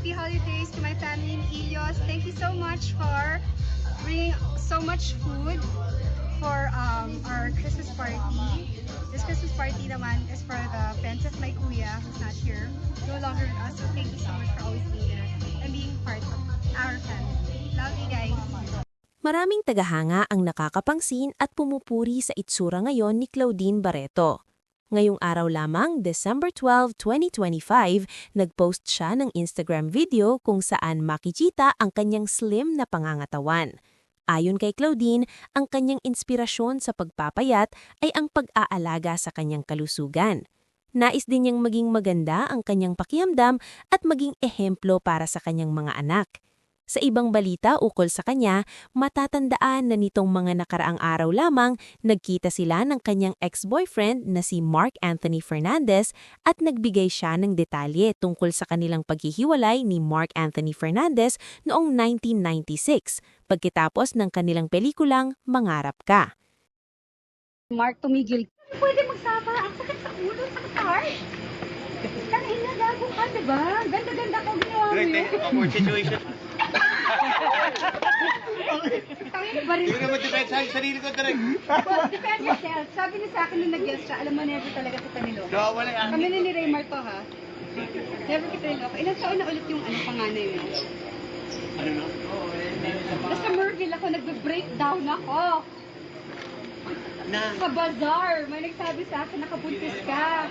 happy holidays to my family in Ilos. Thank you so much for bringing so much food for our Christmas party. This Christmas party naman is for the friends of my kuya who's not here, no longer with us. So thank you so much for always being there and being part of our family. Love you guys. Maraming tagahanga ang nakakapangsin at pumupuri sa itsura ngayon ni Claudine Barreto. Ngayong araw lamang, December 12, 2025, nagpost siya ng Instagram video kung saan makikita ang kanyang slim na pangangatawan. Ayon kay Claudine, ang kanyang inspirasyon sa pagpapayat ay ang pag-aalaga sa kanyang kalusugan. Nais din niyang maging maganda ang kanyang pakiramdam at maging ehemplo para sa kanyang mga anak. Sa ibang balita ukol sa kanya, matatandaan na nitong mga nakaraang araw lamang nagkita sila ng kanyang ex-boyfriend na si Mark Anthony Fernandez at nagbigay siya ng detalye tungkol sa kanilang paghihiwalay ni Mark Anthony Fernandez noong 1996 pagkatapos ng kanilang pelikulang Mangarap Ka. Mark, tumigil. Pwede magsama. Ang sakit sa ulo, sakit sa heart. Tangin na, gago ka, diba? Ganda-ganda ko ginawa mo yun. Awkward situation. Tangin ba rin? Hindi ko naman depend sa sarili ko direct. Well, defend yourself. Sabi niya sa akin nung nag-guest siya, alam mo, never talaga kita niloko. Wala yan. Kami na ni Raymar to, ha? Never kita niloko. Ilang taon na ulit yung panganay mo? Ano na? Nasa Merville ako, nagbe-breakdown ako. Sa bazaar, may nagsabi sa akin, nakabuntis ka.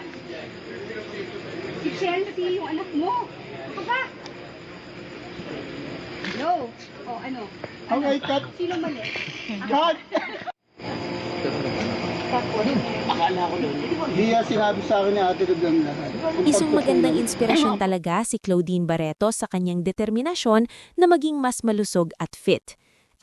Si Chelsea, yung anak mo. Ako ba? No. O, ano? Okay, cut. Sino mali? God! Akala ko nun. Hindi yan sinabi sa akin ni Ate Rod ang lahat. Isang magandang inspirasyon talaga si Claudine Barreto sa kanyang determinasyon na maging mas malusog at fit.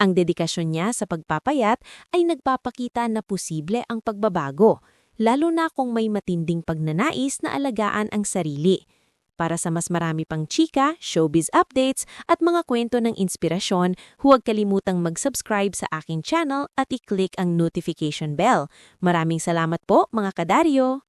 Ang dedikasyon niya sa pagpapayat ay nagpapakita na posible ang pagbabago, lalo na kung may matinding pagnanais na alagaan ang sarili. Para sa mas marami pang chika, showbiz updates at mga kwento ng inspirasyon, huwag kalimutang mag-subscribe sa aking channel at i-click ang notification bell. Maraming salamat po mga kadaryo!